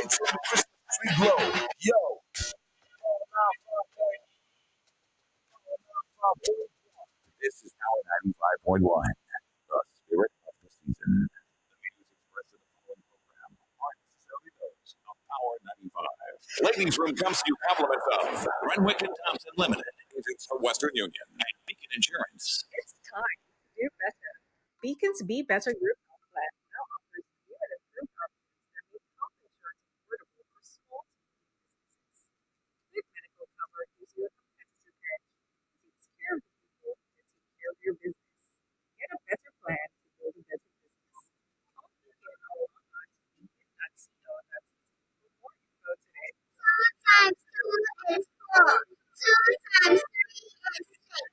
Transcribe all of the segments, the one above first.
Tree Glow. Yo, this is Power 95.1, the spirit of the season. The views expressed in the following program aren't necessarily those of Power 95. Ladies Room comes to you compliments of Renwick and Thompson Limited, agents for Western Union, and Beacon Insurance. It's time to do better. Beacon's Be Better Group Health Plan now offers limited group options that make health insurance affordable for small to medium businesses. Good medical cover gives you a competitive edge. It takes care of the people that take care of your business. Get a better plan to build a better business. Call Beacon or log on to beacon.co. For more info today. Times two is four. Two times three is six.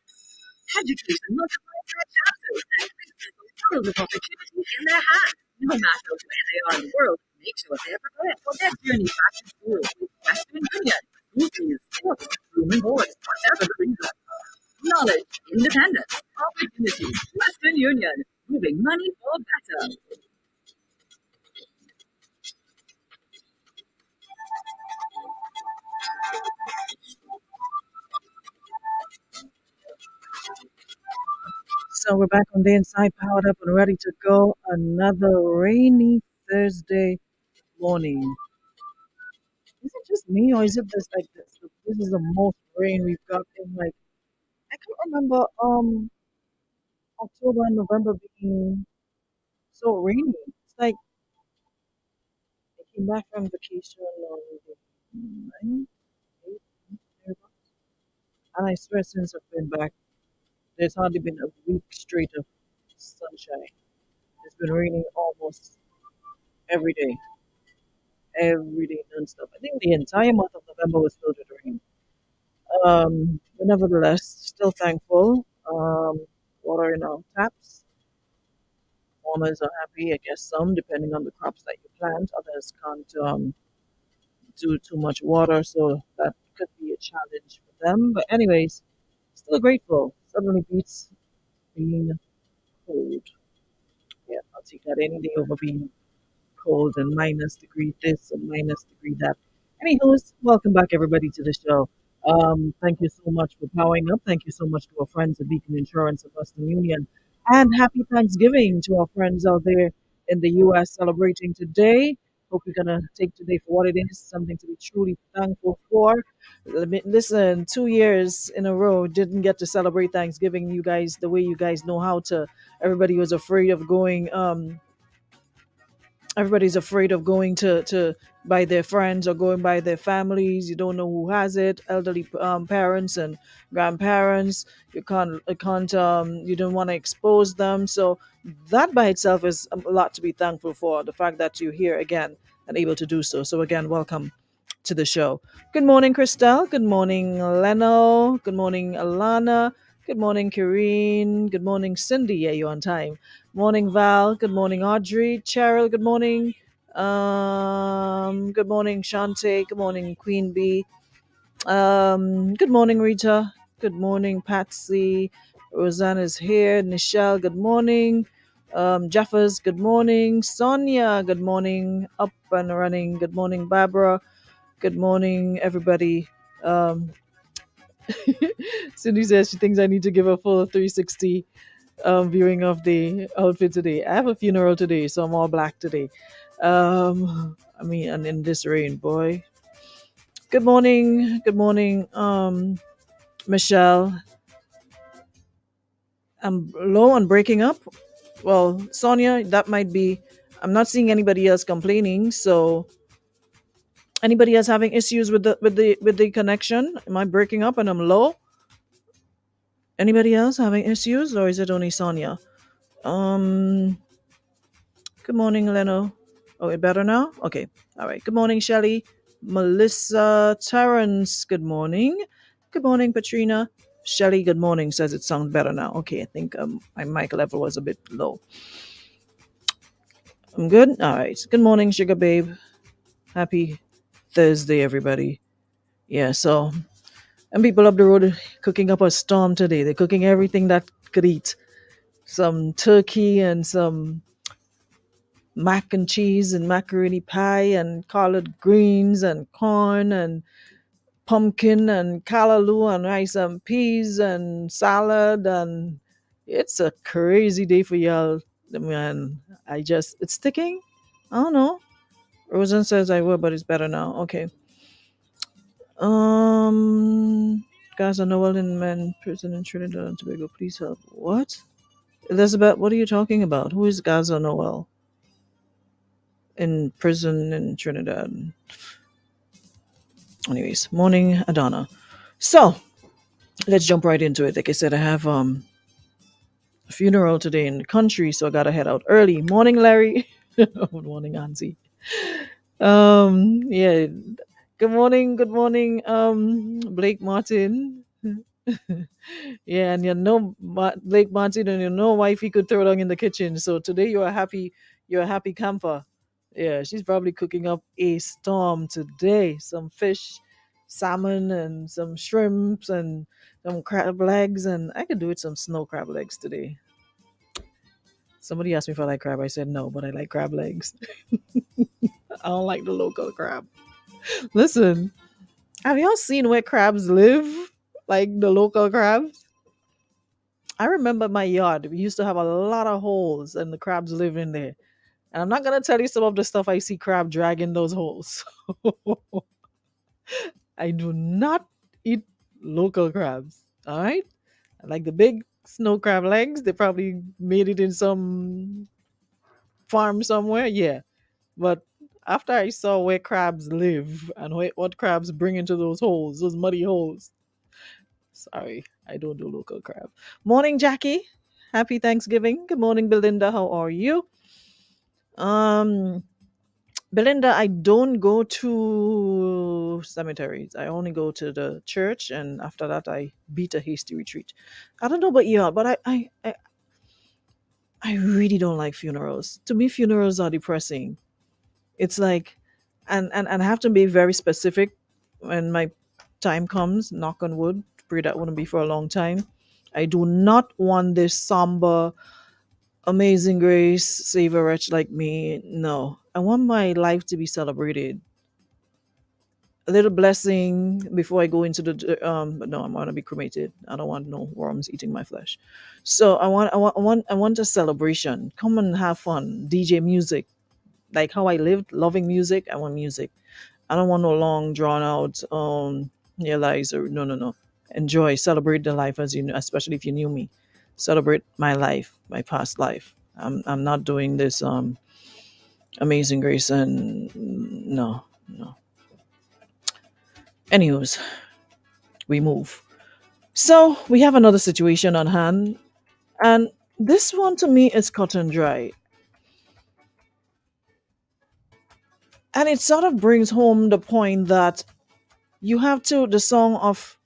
Education multiplies their chances and places a world of opportunity in their hands. No matter where they are in the world, make sure they're prepared for their journey back to school with Western Union. Movies, sports, room and board, whatever the reason. Knowledge, independence, opportunity. Western Union, moving money for better. So we're back on the inside, powered up and ready to go. Another rainy Thursday morning. Is it just me, or is it just like this? This is the most rain we've got in like I can't remember October and November being so rainy. It's like I came back from vacation on the 9th, 8th, thereabouts. And I swear since I've been back, there's hardly been a week straight of sunshine. It's been raining almost every day. Every day nonstop. I think the entire month of November was filled with rain. But nevertheless, still thankful. Water in our taps. Farmers are happy, I guess some, depending on the crops that you plant. Others can't do too much water, so that could be a challenge for them. But anyways, still grateful. Suddenly beats being cold. Yeah, I'll take that any day over being cold and minus degree this and minus degree that. Anywho's, welcome back everybody to the show. Thank you so much for powering up. Thank you so much to our friends at Beacon Insurance of Western Union. And happy Thanksgiving to our friends out there in the US celebrating today. Hope you're going to take today for what it is, something to be truly thankful for. Listen, 2 years in a row didn't get to celebrate Thanksgiving, you guys, the way you guys know how to. Everybody was afraid of going. Everybody's afraid of going to by their friends or going by their families. You don't know who has it. Elderly parents and grandparents. You don't want to expose them. So that by itself is a lot to be thankful for. The fact that you're here again and able to do so. So again, welcome to the show. Good morning, Christelle. Good morning, Leno. Good morning, Alana. Good morning, Kareen. Good morning, Cindy. Yeah, you're on time. Morning, Val. Good morning, Audrey. Cheryl, good morning. Good morning, Shante. Good morning, Queen Bee. Good morning, Rita. Good morning, Patsy. Rosanna is here. Nichelle, good morning. Jaffers, good morning. Sonia, good morning. Up and running. Good morning, Barbara. Good morning, everybody. Cindy says she thinks I need to give a full 360 viewing of the outfit today. I have a funeral today, so I'm all black today. And in this rain, boy. Good morning. Good morning, Michelle. I'm low on breaking up. Well, Sonia, that might be. I'm not seeing anybody else complaining. So, anybody else having issues with the connection? Am I breaking up and I'm low? Anybody else having issues, or is it only Sonia? Um, Good morning, Leno. Oh, it better now? Okay. All right. Good morning, Shelly. Melissa Terrence, good morning. Good morning, Patrina. Shelly, good morning. Says it sounds better now. Okay, I think my mic level was a bit low. I'm good. All right. Good morning, Sugar Babe. Happy Thursday, everybody. Yeah, so, and people up the road cooking up a storm today. They're cooking everything that could eat. Some turkey and some mac and cheese and macaroni pie and collard greens and corn and pumpkin and callaloo and rice and peas and salad, and it's a crazy day for y'all. Man, it's sticking. I don't know. Rosen says I will, but it's better now. Okay. Gaza Noel in men prison in Trinidad and Tobago. Please help. What? Elizabeth, what are you talking about? Who is Gaza Noel in prison in Trinidad? Anyways, morning Adana. So let's jump right into it. Like I said, I have a funeral today in the country, so I gotta head out early. Morning, Larry. Good morning, Auntie. Yeah. Good morning, Blake Martin. Yeah, and you know Blake Martin, and you know wifey could throw down in the kitchen. So today you're a happy camper. Yeah, she's probably cooking up a storm today. Some fish, salmon, and some shrimps, and some crab legs, and I could do with some snow crab legs today. Somebody asked me if I like crab. I said no, but I like crab legs. I don't like the local crab. Listen, have y'all seen where crabs live? Like the local crabs? I remember my yard. We used to have a lot of holes and the crabs live in there. And I'm not gonna tell you some of the stuff I see crab drag in those holes. I do not eat local crabs. All right? I like the big snow crab legs. They probably made it in some farm somewhere. Yeah. But after I saw where crabs live and what crabs bring into those holes, those muddy holes, sorry, I don't do local crab. Morning, Jackie. Happy Thanksgiving. Good morning, Belinda. How are you? Um, Belinda, I don't go to cemeteries. I only go to the church, and after that, I beat a hasty retreat. I don't know about you, but I really don't like funerals. To me, funerals are depressing. It's like, and I have to be very specific when my time comes. Knock on wood. Pray that wouldn't be for a long time. I do not want this somber Amazing Grace, save a wretch like me. No, I want my life to be celebrated. A little blessing before I go into But no, I'm gonna be cremated. I don't want no worms eating my flesh. So I want a celebration. Come and have fun. DJ music, like how I lived, loving music. I want music. I don't want no long drawn out yeah, lies or no. Enjoy, celebrate the life as you know, especially if you knew me. Celebrate my life, my past life. I'm not doing this Amazing Grace and no. Anyways, we move. So we have another situation on hand, and this one to me is cut and dry. And it sort of brings home the point that you have to the song of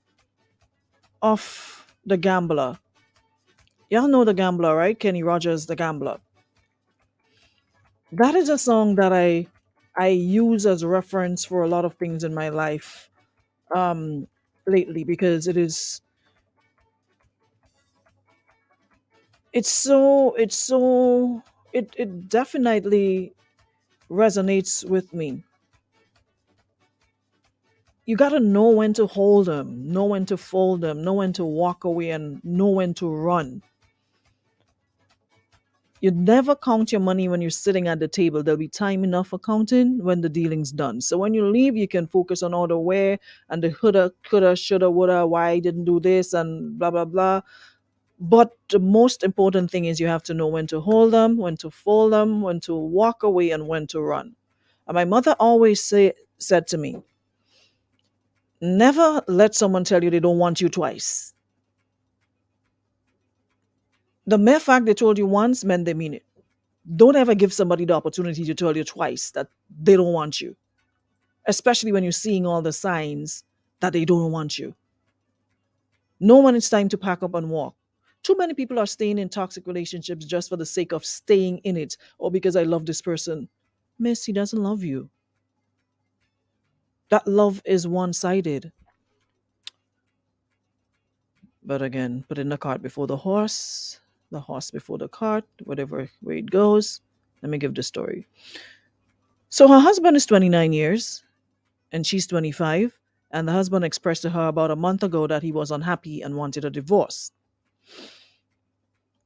the gambler. Y'all know the gambler, right? Kenny Rogers, the gambler. That is a song that I use as reference for a lot of things in my life um lately because it definitely resonates with me. You got to know when to hold them, know when to fold them, know when to walk away, and know when to run. You never count your money when you're sitting at the table. There'll be time enough for counting when the dealing's done. So when you leave, you can focus on all the where and the coulda, shoulda, woulda, why I didn't do this, and blah, blah, blah. But the most important thing is you have to know when to hold them, when to fold them, when to walk away, and when to run. And my mother always said to me, never let someone tell you they don't want you twice. The mere fact they told you once meant they mean it. Don't ever give somebody the opportunity to tell you twice that they don't want you, especially when you're seeing all the signs that they don't want you. Know when it's time to pack up and walk. Too many people are staying in toxic relationships just for the sake of staying in it or because I love this person. Miss, he doesn't love you. That love is one sided. But again, putting the cart before the horse before the cart, whatever way it goes. Let me give the story. So her husband is 29 years and she's 25. And the husband expressed to her about a month ago that he was unhappy and wanted a divorce.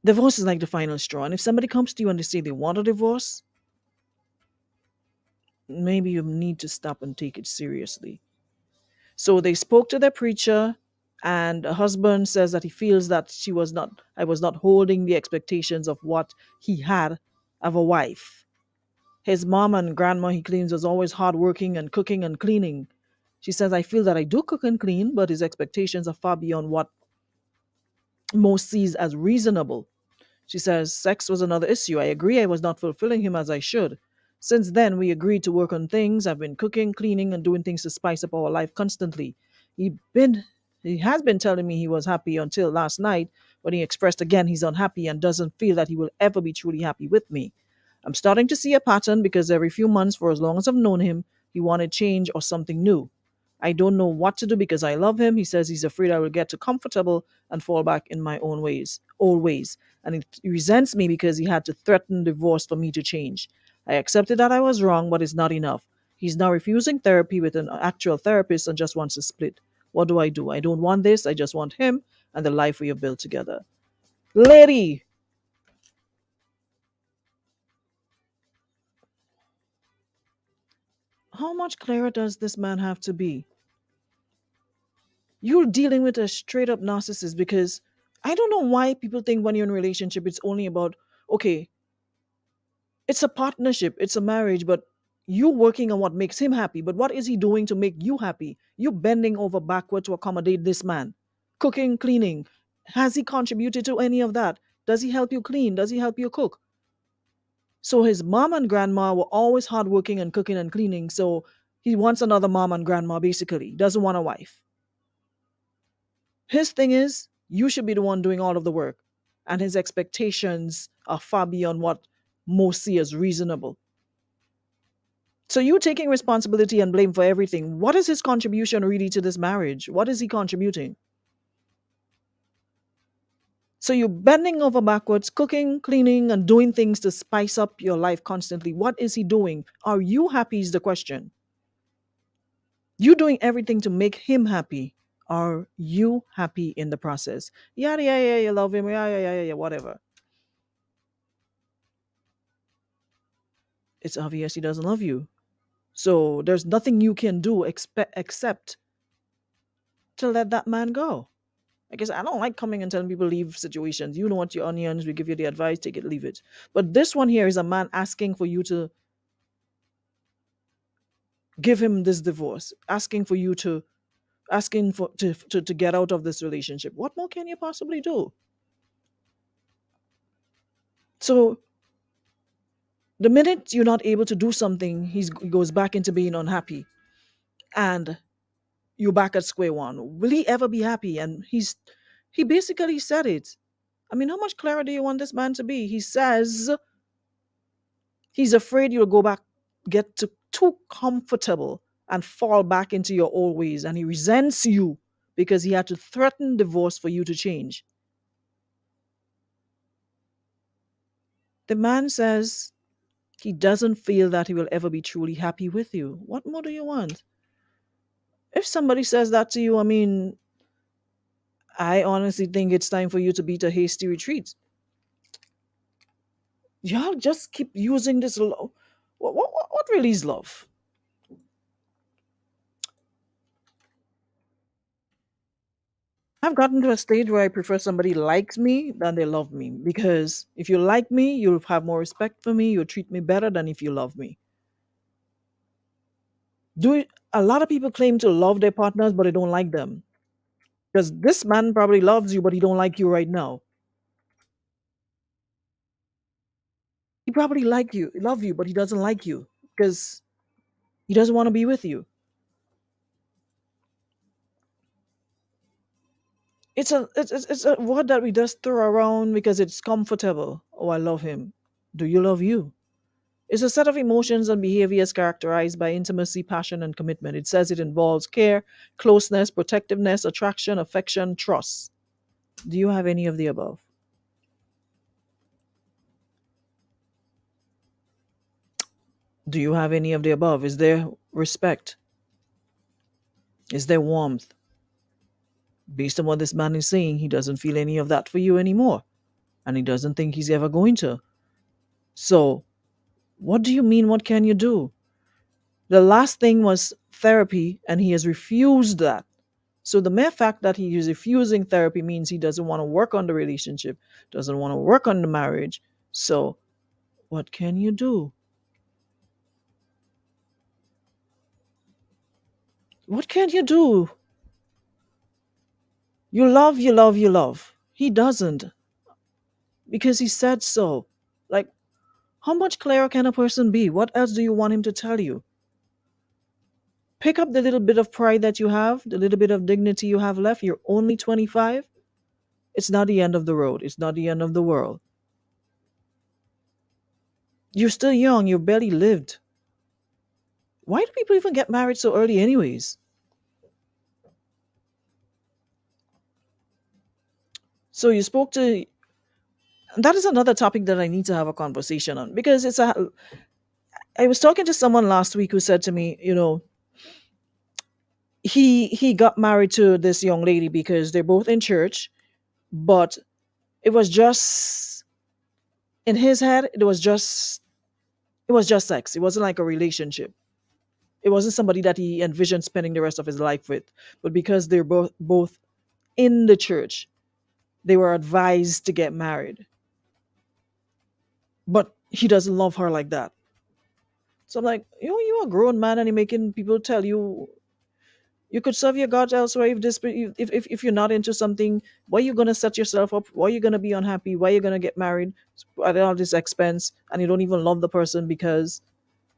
Divorce is like the final straw. And if somebody comes to you and they say they want a divorce, maybe you need to stop and take it seriously. So they spoke to their preacher, and the husband says that he feels that I was not holding the expectations of what he had of a wife. His mom and grandma, he claims, was always hardworking and cooking and cleaning. She says, I feel that I do cook and clean, but his expectations are far beyond what most sees as reasonable. She says, sex was another issue. I agree I was not fulfilling him as I should. Since then, we agreed to work on things. I've been cooking, cleaning, and doing things to spice up our life constantly. He been he has been telling me he was happy until last night when he expressed again he's unhappy and doesn't feel that he will ever be truly happy with me. I'm starting to see a pattern because every few months, for as long as I've known him, he wanted change or something new. I don't know what to do because I love him. He says he's afraid I will get too comfortable and fall back in my old ways. And he resents me because he had to threaten divorce for me to change. I accepted that I was wrong, but it's not enough. He's now refusing therapy with an actual therapist and just wants to split. What do? I don't want this. I just want him and the life we have built together. Lady, how much clearer does this man have to be? You're dealing with a straight up narcissist because I don't know why people think when you're in a relationship it's only about, okay, it's a partnership, it's a marriage, but you working on what makes him happy. But what is he doing to make you happy? You bending over backward to accommodate this man. Cooking, cleaning. Has he contributed to any of that? Does he help you clean? Does he help you cook? So his mom and grandma were always hardworking and cooking and cleaning. So he wants another mom and grandma basically. Doesn't want a wife. His thing is, you should be the one doing all of the work. And his expectations are far beyond what most see as reasonable. So you taking responsibility and blame for everything. What is his contribution really to this marriage? What is he contributing? So you're bending over backwards, cooking, cleaning, and doing things to spice up your life constantly. What is he doing? Are you happy is the question. You doing everything to make him happy. Are you happy in the process? Yeah, yeah, yeah, you love him. Yeah, yeah, yeah, yeah, yeah, whatever. It's obvious he doesn't love you. So there's nothing you can do except to let that man go. I guess I don't like coming and telling people leave situations. You know what your onions, we give you the advice, take it, leave it. But this one here is a man asking for you to give him this divorce, asking for you to asking for to get out of this relationship. What more can you possibly do? So the minute you're not able to do something, he goes back into being unhappy. And you're back at square one. Will he ever be happy? And he basically said it. I mean, how much clearer do you want this man to be? He says he's afraid you'll go back, too comfortable and fall back into your old ways. And he resents you because he had to threaten divorce for you to change. The man says he doesn't feel that he will ever be truly happy with you. What more do you want? If somebody says that to you, I mean, I honestly think it's time for you to beat a hasty retreat. Y'all just keep using this love. What really is love? I've gotten to a stage where I prefer somebody likes me than they love me. Because if you like me, you'll have more respect for me. You'll treat me better than if you love me. A lot of people claim to love their partners, but they don't like them. Because this man probably loves you, but he don't like you right now. He probably love you, but he doesn't like you because he doesn't want to be with you. It's a word that we just throw around because it's comfortable. Oh, I love him. Do you love you? It's a set of emotions and behaviors characterized by intimacy, passion, and commitment. It says it involves care, closeness, protectiveness, attraction, affection, trust. Do you have any of the above? Do you have any of the above? Is there respect? Is there warmth? Based on what this man is saying, he doesn't feel any of that for you anymore. And he doesn't think he's ever going to. So, what do you mean? What can you do? The last thing was therapy, and he has refused that. So, the mere fact that he is refusing therapy means he doesn't want to work on the relationship, doesn't want to work on the marriage. So, what can you do? What can you do? You love, you love, you love. He doesn't because he said so. Like, how much clearer can a person be? What else do you want him to tell you? Pick up the little bit of pride that you have, the little bit of dignity you have left. You're only 25. It's not the end of the road, it's not the end of the world. You're still young, you've barely lived. Why do people even get married so early, anyways? So you spoke to. That is another topic that I need to have a conversation on because it's a. I was talking to someone last week who said to me, he got married to this young lady because they're both in church, but it was just in his head. It was just sex. It wasn't like a relationship. It wasn't somebody that he envisioned spending the rest of his life with. But because they're both in the church, they were advised to get married. But he doesn't love her like that. So I'm like, you're a grown man and you're making people tell you you could serve your God elsewhere if you're not into something. Why are you gonna set yourself up? Why are you gonna be unhappy? Why are you gonna get married at all this expense and you don't even love the person because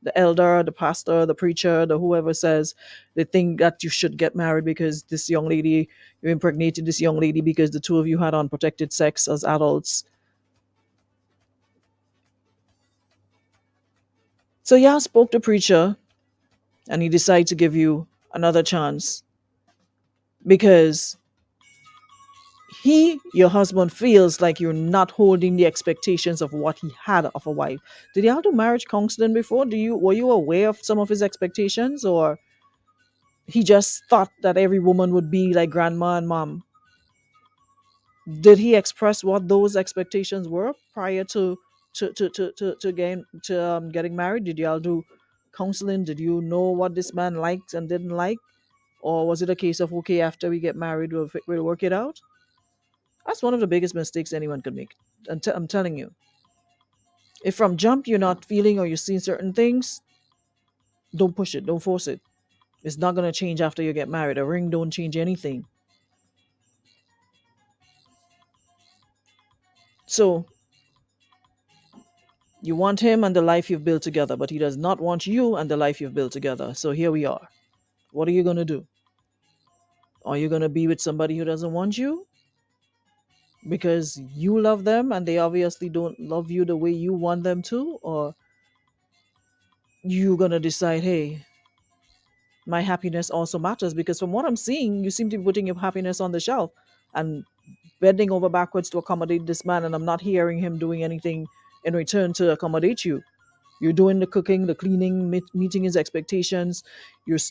the elder, the pastor, the preacher, the whoever says they think that you should get married because this young lady, you impregnated this young lady because the two of you had unprotected sex as adults. So yeah, I spoke to preacher and he decided to give you another chance because your husband, feels like you're not holding the expectations of what he had of a wife. Did y'all do marriage counseling before? Were you aware of some of his expectations, or he just thought that every woman would be like grandma and mom? Did he express what those expectations were prior to getting married? Did y'all do counseling? Did you know what this man liked and didn't like, or was it a case of okay, after we get married, we'll work it out? That's one of the biggest mistakes anyone could make. I'm telling you. If from jump you're not feeling or you're seeing certain things, don't push it, don't force it. It's not gonna change after you get married. A ring don't change anything. So you want him and the life you've built together, but he does not want you and the life you've built together. So here we are. What are you gonna do? Are you gonna be with somebody who doesn't want you? Because you love them and they obviously don't love you the way you want them to, or you gonna decide, hey, my happiness also matters? Because from what I'm seeing, you seem to be putting your happiness on the shelf and bending over backwards to accommodate this man, and I'm not hearing him doing anything in return to accommodate you. You're doing the cooking, the cleaning, meeting his expectations.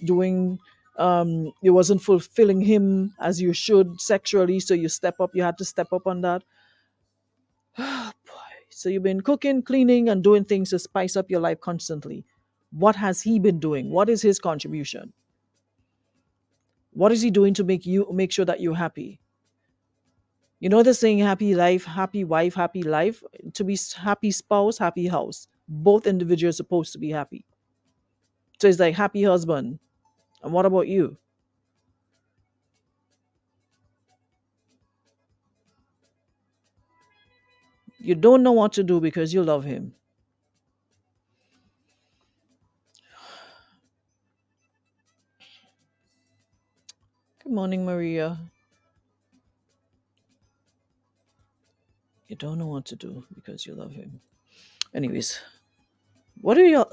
Doing, you wasn't fulfilling him as you should sexually, so you had to step up on that. So you've been cooking, cleaning, and doing things to spice up your life constantly. What has he been doing? What is his contribution? What is he doing to make sure that you're happy? You know the saying, happy life, happy wife, happy life? To be happy spouse, happy house. Both individuals are supposed to be happy. So it's like happy husband. And what about you? You don't know what to do because you love him. Good morning, Maria. You don't know what to do because you love him. Anyways, what are y'all?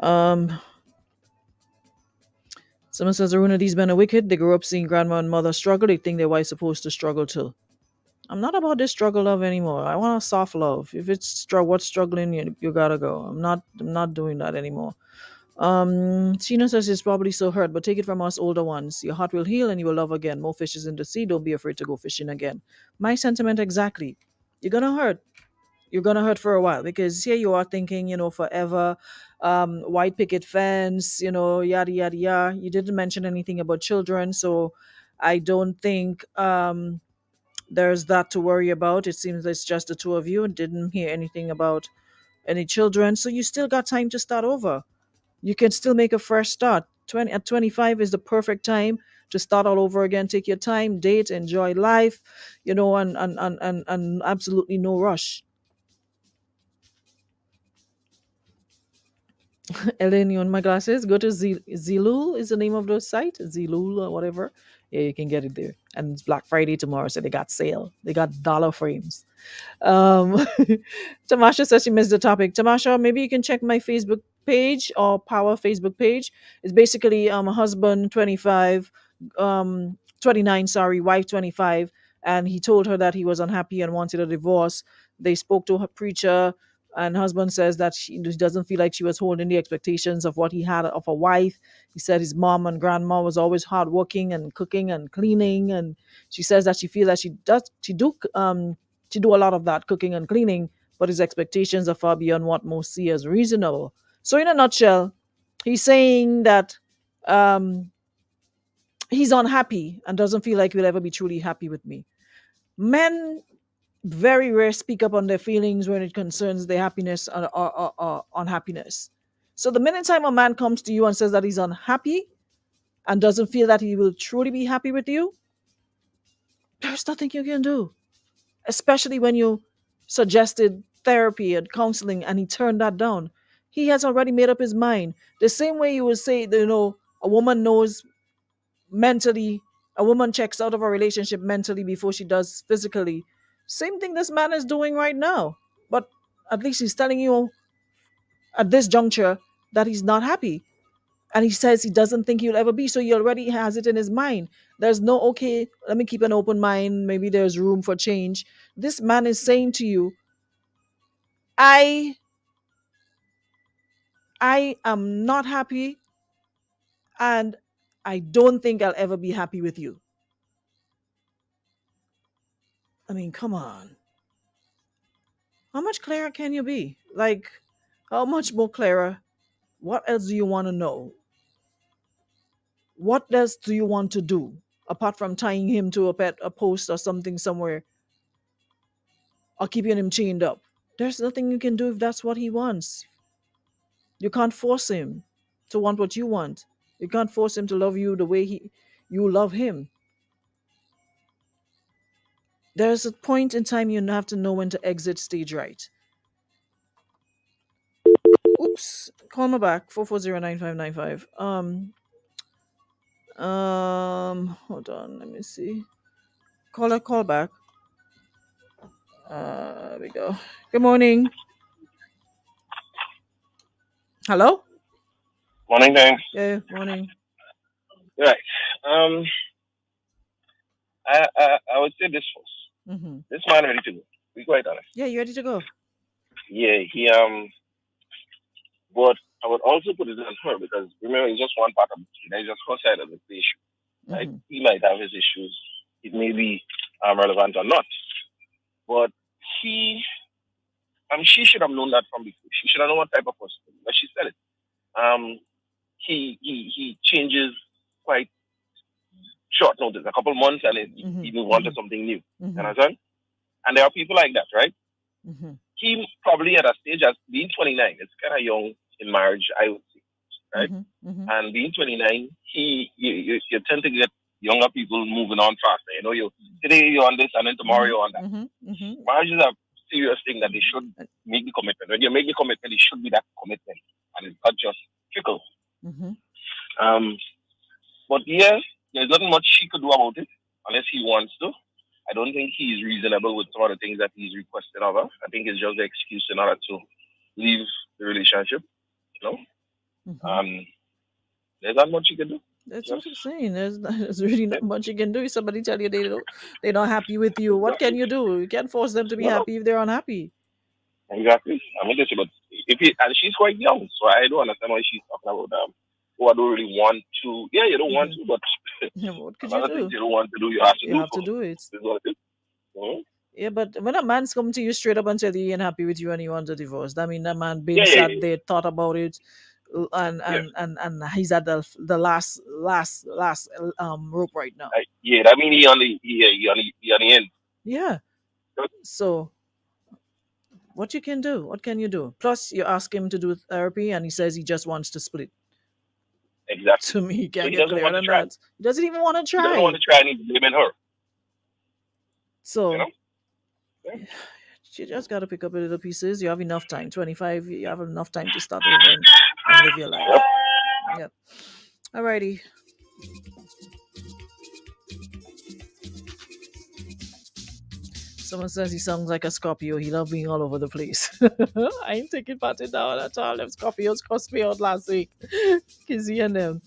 Um, Someone says, Aruna, these men are wicked. They grew up seeing grandma and mother struggle. They think their wife's supposed to struggle too. I'm not about this struggle love anymore. I want a soft love. If it's what's struggling, you gotta go. I'm not doing that anymore. Tina says it's probably so hurt, but take it from us older ones. Your heart will heal and you will love again. More fishes in the sea. Don't be afraid to go fishing again. My sentiment exactly. You're gonna hurt. You're gonna hurt for a while because here you are thinking, forever, white picket fence, yada yada yada. You didn't mention anything about children, so I don't think there's that to worry about. It seems it's just the two of you and didn't hear anything about any children, so you still got time to start over. You can still make a fresh start. 25 is the perfect time to start all over again. Take your time, date, enjoy life, and absolutely no rush. Ellen, you want my glasses? Go to Zilul is the name of the site. Zilul or whatever. Yeah, you can get it there. And it's Black Friday tomorrow, so they got sale. They got dollar frames. Um, Tamasha says she missed the topic. Tamasha, maybe you can check my Facebook page or Power Facebook page. It's basically a husband 25, 29, sorry, wife 25, and he told her that he was unhappy and wanted a divorce. They spoke to her preacher, and husband says that she doesn't feel like she was holding the expectations of what he had of a wife. He said his mom and grandma was always hardworking and cooking and cleaning, and she says that she feels that she do a lot of that cooking and cleaning, but his expectations are far beyond what most see as reasonable. So, in a nutshell, he's saying that um, he's unhappy and doesn't feel like he'll ever be truly happy with me. Men very rare speak up on their feelings when it concerns their happiness or unhappiness. So, the minute time a man comes to you and says that he's unhappy and doesn't feel that he will truly be happy with you, there's nothing you can do, especially when you suggested therapy and counseling and he turned that down. He has already made up his mind. The same way you would say, that, a woman knows mentally, a woman checks out of a relationship mentally before she does physically. Same thing this man is doing right now. But at least he's telling you at this juncture that he's not happy. And he says he doesn't think he'll ever be. So he already has it in his mind. There's no, okay, let me keep an open mind. Maybe there's room for change. This man is saying to you, I I am not happy and I don't think I'll ever be happy with you. I mean, come on. How much clearer can you be? Like, how much more clearer? What else do you want to know? What else do you want to do apart from tying him to a post or something somewhere or keeping him chained up? There's nothing you can do if that's what he wants. You can't force him to want what you want. You can't force him to love you the way you love him. There's a point in time you have to know when to exit stage right. Oops. Call me back. 4409595. Hold on, let me see. Call back. There we go. Good morning. Hello? Morning, thanks. Yeah, morning. Right. Um, I would say this first. Mm-hmm. This man ready to go. Be quite honest. Yeah, you ready to go? Yeah, but I would also put it on her because remember, it's just one part of it. There's just one side of the issue. Right? Mm-hmm. He might have his issues. It may be relevant or not, but he, she should have known that from before. She should have known what type of person. But she said it. Um, he changes quite short notice, a couple months, and Mm-hmm. he wanted something new. Mm-hmm. You understand? And there are people like that, right? Mm-hmm. He probably at a stage as being 29, it's kind of young in marriage, I would say, right? Mm-hmm. Mm-hmm. And being 29, you tend to get younger people moving on faster. You know, today you're on this and then tomorrow you're on that. Mm-hmm. Mm-hmm. Marriage is a serious thing that they should make the commitment. When you make the commitment, it should be that commitment and it's not just trickle. Mm-hmm. Um, but yeah, there's nothing much she could do about it unless he wants to. I don't think he's reasonable with some of the things that he's requesting of her. I think it's just the excuse in order to leave the relationship. You know, Mm-hmm. there's not much you can do. That's Yes. what I'm saying. There's really not Yep. much you can do. If somebody tell you they're not happy with you, what can Exactly. you do? You can't force them to be No, no. happy if they're unhappy. Exactly. I mean, this, but if he, and she's quite young, so I don't understand why she's talking about oh, I don't really want to. Yeah, you don't want to, but What a could you lot of things do? you don't want to do, you have to You do have for to me. do it. This is what it is. Mhm. Yeah, but when a man's come to you straight up and tell you he ain't happy with you and he wants a divorce, that mean that man been Yeah, yeah, sat yeah, there, thought about it, yeah. and he's at the last rope right now. Yeah, that mean he on the end. Yeah. So what you can do? What can you do? Plus, you ask him to do therapy, and he says he just wants to split. Exactly. To me, he So can't he get doesn't clearer want to than try. that. He doesn't even want to He doesn't want try. to try, and he's blaming her. You So know. Yeah. you just got to pick up the little pieces. You have enough time. 25. You have enough time to start over and live your life. Yep. Yep. Alrighty. Someone says he sounds like a Scorpio. He love being all over the place. I ain't taking part in that one at all. Them Scorpios cussed me out last week. Kizzy and them.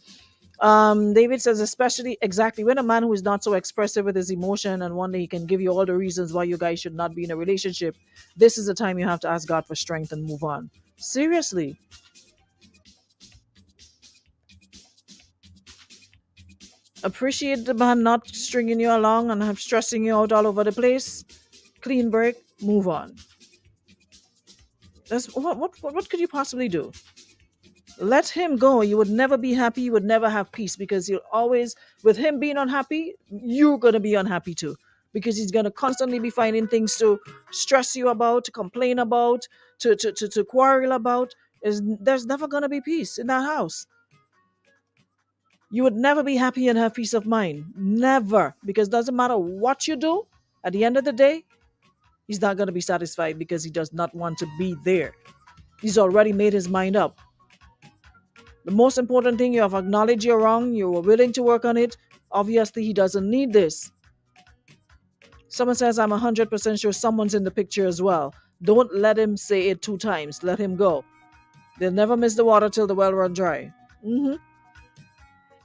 David says, especially exactly when a man who is not so expressive with his emotion and one day he can give you all the reasons why you guys should not be in a relationship, this is the time you have to ask God for strength and move on. Seriously. Appreciate the man not stringing you along and have stressing you out all over the place. Clean break, move on. That's what could you possibly do? Let him go. You would never be happy. You would never have peace because you'll always, with him being unhappy, you're going to be unhappy too because he's going to constantly be finding things to stress you about, to complain about, to quarrel about. There's never going to be peace in that house. You would never be happy and have peace of mind. Never. Because it doesn't matter what you do, at the end of the day, he's not going to be satisfied because he does not want to be there. He's already made his mind up. The most important thing, you have acknowledged you're wrong, you were willing to work on it. Obviously, he doesn't need this. Someone says, I'm 100% sure someone's in the picture as well. Don't let him say it 2 times. Let him go. They'll never miss the water till the well run dry. Mm-hmm.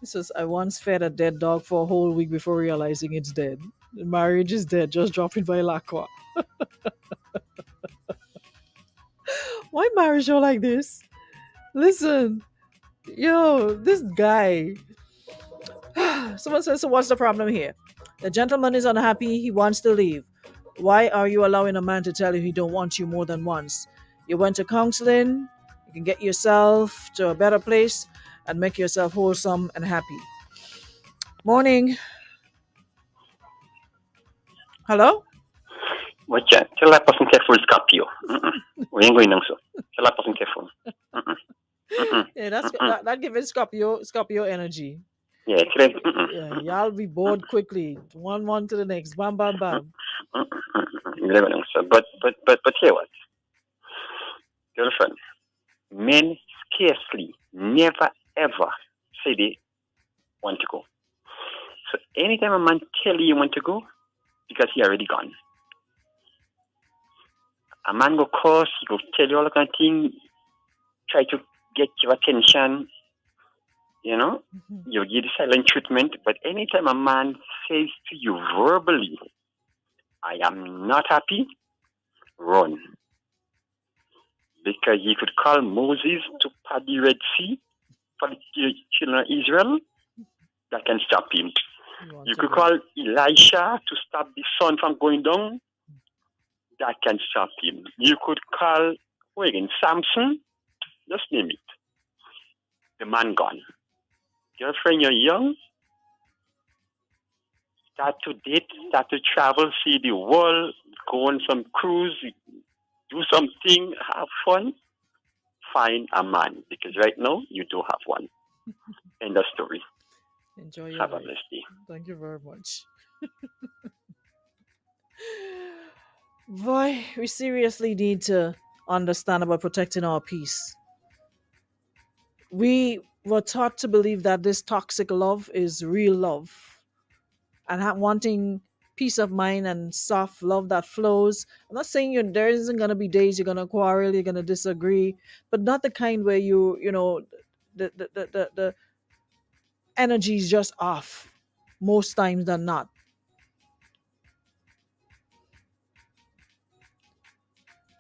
He says, I once fed a dead dog for a whole week before realizing it's dead. The marriage is dead, just drop it by Lacqua. Why marriage show like this? Listen, yo, this guy. Someone says, so what's the problem here? The gentleman is unhappy, he wants to leave. Why are you allowing a man to tell you he don't want you more than once? You went to counseling, you can get yourself to a better place and make yourself wholesome and happy. Morning. Hello? Whatcha? Tell that person careful, Scorpio. We ain't going down so. Tell that person careful. Yeah, that giving Scorpio energy. Yeah, tell them. Yeah, y'all be bored quickly. One to the next. Bam bam bam. You never know. So, but hear what, girlfriend. Men scarcely, never ever say they want to go. So anytime a man tell you want to go, because he already gone. A man go curse, he go tell you all kind of thing, try to get your attention, you know, you give the silent treatment. But anytime a man says to you verbally, I am not happy, run. Because you could call Moses to part the Red Sea for the children of Israel, that can stop him. You could call Elisha to stop the sun from going down, that can stop him. You could call, again, Samson, just name it. The man gone. Girlfriend, you're young, start to date, start to travel, see the world, go on some cruise, do something, have fun, find a man. Because right now, you do have one. End of story. Enjoy your Have life. a blessed day. Thank you very much. Boy, we seriously need to understand about protecting our peace. We were taught to believe that this toxic love is real love and wanting peace of mind and soft love that flows. I'm not saying there isn't going to be days you're going to quarrel, you're going to disagree, but not the kind where you know, the energy is just off most times than not.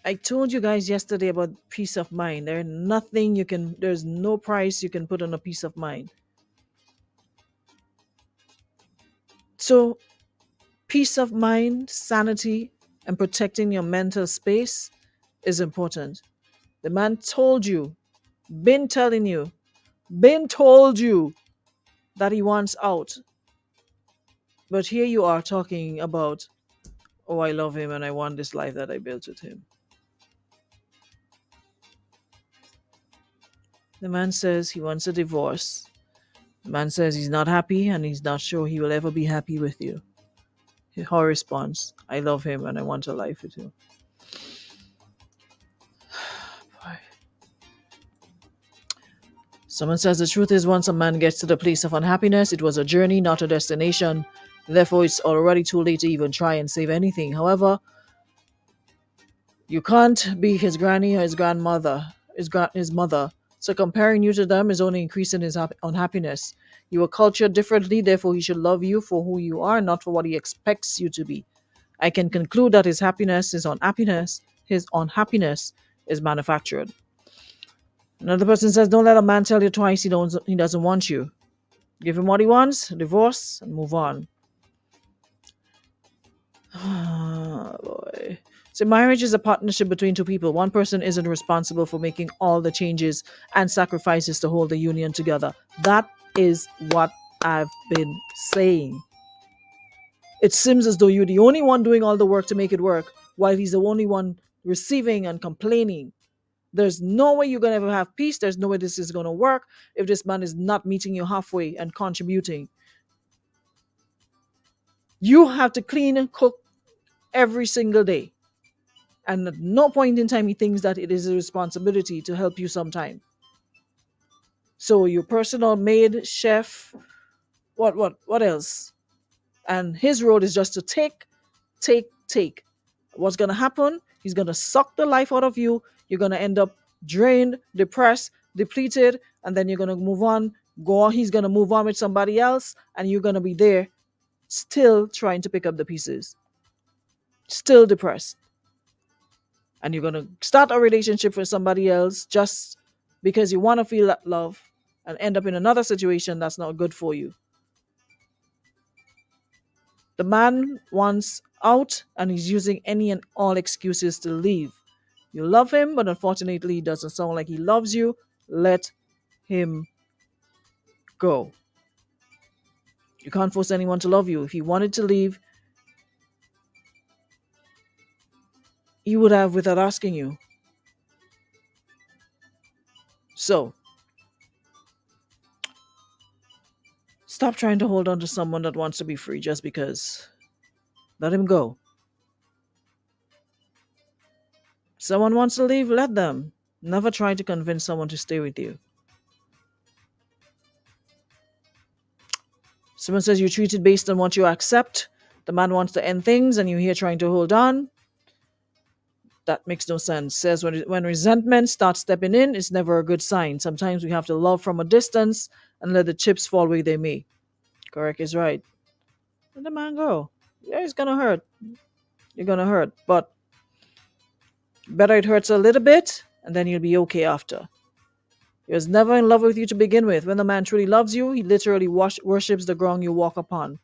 I told you guys yesterday about peace of mind. There's no price you can put on a peace of mind. So, peace of mind, sanity, and protecting your mental space is important. The man told you, been telling you, been told you that he wants out. But here you are talking about, oh, I love him and I want this life that I built with him. The man says he wants a divorce. The man says he's not happy and he's not sure he will ever be happy with you. Her response, I love him and I want a life with him. Someone says the truth is once a man gets to the place of unhappiness, it was a journey, not a destination. Therefore, it's already too late to even try and save anything. However, you can't be his granny or his grandmother, his mother. So comparing you to them is only increasing his unhappiness. You are cultured differently, therefore he should love you for who you are, not for what he expects you to be. I can conclude that his unhappiness is manufactured. Another person says, don't let a man tell you twice he doesn't want you. Give him what he wants, divorce, and move on. Oh, boy. So marriage is a partnership between two people. One person isn't responsible for making all the changes and sacrifices to hold the union together. That is what I've been saying. It seems as though you're the only one doing all the work to make it work, while he's the only one receiving and complaining. There's no way you're going to ever have peace. There's no way this is going to work if this man is not meeting you halfway and contributing. You have to clean and cook every single day. And at no point in time he thinks that it is a responsibility to help you sometime. So your personal maid, chef, what else? And his role is just to take. What's going to happen? He's going to suck the life out of you. You're going to end up drained, depressed, depleted, and then you're going to move on. He's going to move on with somebody else, and you're going to be there still trying to pick up the pieces. Still depressed. And you're going to start a relationship with somebody else just because you want to feel that love and end up in another situation that's not good for you. The man wants out and he's using any and all excuses to leave. You love him, but unfortunately, it doesn't sound like he loves you. Let him go. You can't force anyone to love you. If he wanted to leave, he would have without asking you. So, stop trying to hold on to someone that wants to be free just because. Let him go. Someone wants to leave, let them. Never try to convince someone to stay with you. Someone says you're treated based on what you accept. The man wants to end things and you're here trying to hold on. That makes no sense. Says when resentment starts stepping in, it's never a good sign. Sometimes we have to love from a distance and let the chips fall where they may. Correct is right. Let the man go. Yeah, it's going to hurt. You're going to hurt. But better it hurts a little bit and then you'll be okay after. He was never in love with you to begin with. When the man truly loves you, he literally worships the ground you walk upon.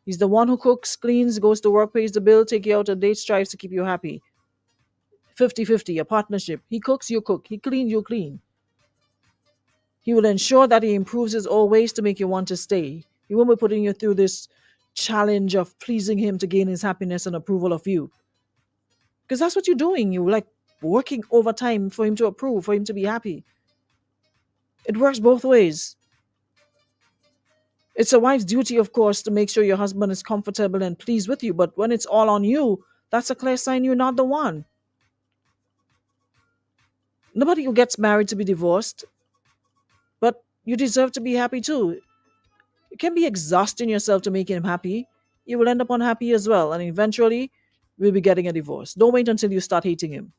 He's the one who cooks, cleans, goes to work, pays the bill, takes you out on dates, strives to keep you happy. 50-50, a partnership. He cooks, you cook. He cleans, you clean. He will ensure that he improves his own ways to make you want to stay. He won't be putting you through this challenge of pleasing him to gain his happiness and approval of you. Because that's what you're doing. You're like working overtime for him to approve, for him to be happy. It works both ways. It's a wife's duty, of course, to make sure your husband is comfortable and pleased with you. But when it's all on you, that's a clear sign you're not the one. Nobody who gets married to be divorced, but you deserve to be happy too. You can be exhausting yourself to make him happy. You will end up unhappy as well, and eventually we'll be getting a divorce. Don't wait until you start hating him.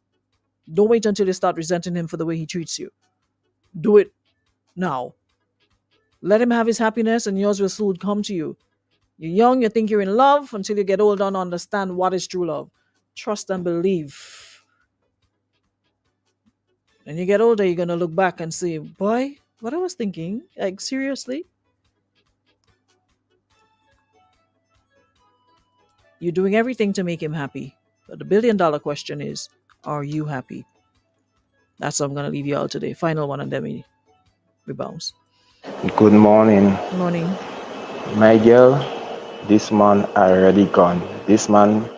Don't wait until you start resenting him for the way he treats you. Do it now. Let him have his happiness, and yours will soon come to you. You're young, you think you're in love until you get older and understand what is true love. Trust and believe. When you get older, you're gonna look back and say, boy, what I was thinking. Like, seriously? You're doing everything to make him happy. But the $1 billion question is, are you happy? That's what I'm gonna leave you all today. Final one, and then we bounce. Good morning. Good morning. My girl, this man already gone. This man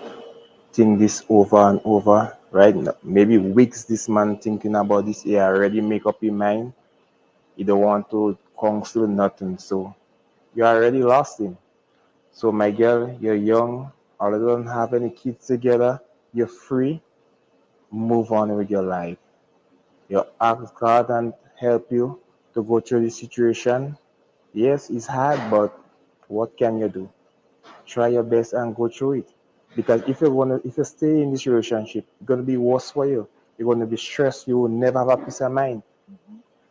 think this over and over, right? Maybe weeks this man thinking about this. He already make up his mind. He don't want to counsel nothing. So you already lost him. So my girl, you're young. Although you don't have any kids together, you're free. Move on with your life. You ask God and help you to go through this situation. Yes, it's hard, but what can you do? Try your best and go through it. Because if you stay in this relationship, it's gonna be worse for you. You're gonna be stressed. You will never have a peace of mind.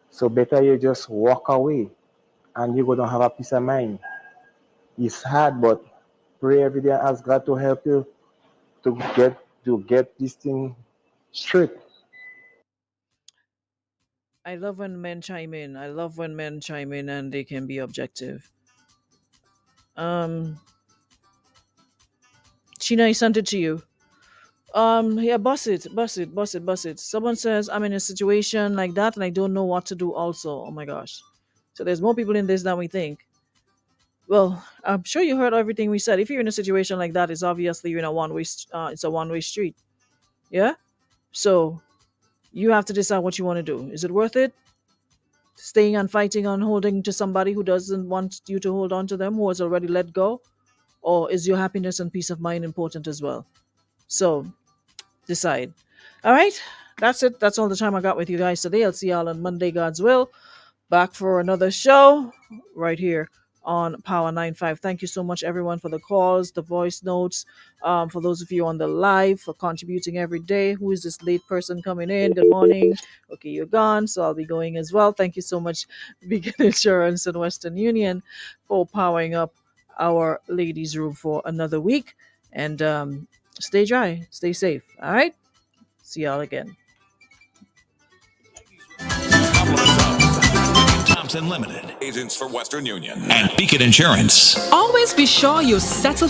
So better you just walk away, and you're gonna have a peace of mind. It's hard, but pray every day and ask God to help you to get this thing straight. I love when men chime in. I love when men chime in and they can be objective. Sheena, I sent it to you. Yeah, bust it. Someone says I'm in a situation like that and I don't know what to do also. Oh my gosh. So there's more people in this than we think. Well, I'm sure you heard everything we said. If you're in a situation like that, it's obviously you're in a it's a one-way street. Yeah? So you have to decide what you want to do. Is it worth it? Staying and fighting and holding to somebody who doesn't want you to hold on to them, who has already let go? Or is your happiness and peace of mind important as well? So decide. All right, that's it. That's all the time I got with you guys today. I'll see y'all on Monday, God's will. Back for another show right here on Power 95. Thank you so much, everyone, for the calls, the voice notes. For those of you on the live, for contributing every day. Who is this late person coming in? Good morning. Okay, you're gone, so I'll be going as well. Thank you so much, Beacon Insurance and Western Union, for powering up our ladies' room for another week. And stay dry, stay safe. All right, see y'all again. Thompson Limited, agents for Western Union and Beacon Insurance. Always be sure you settle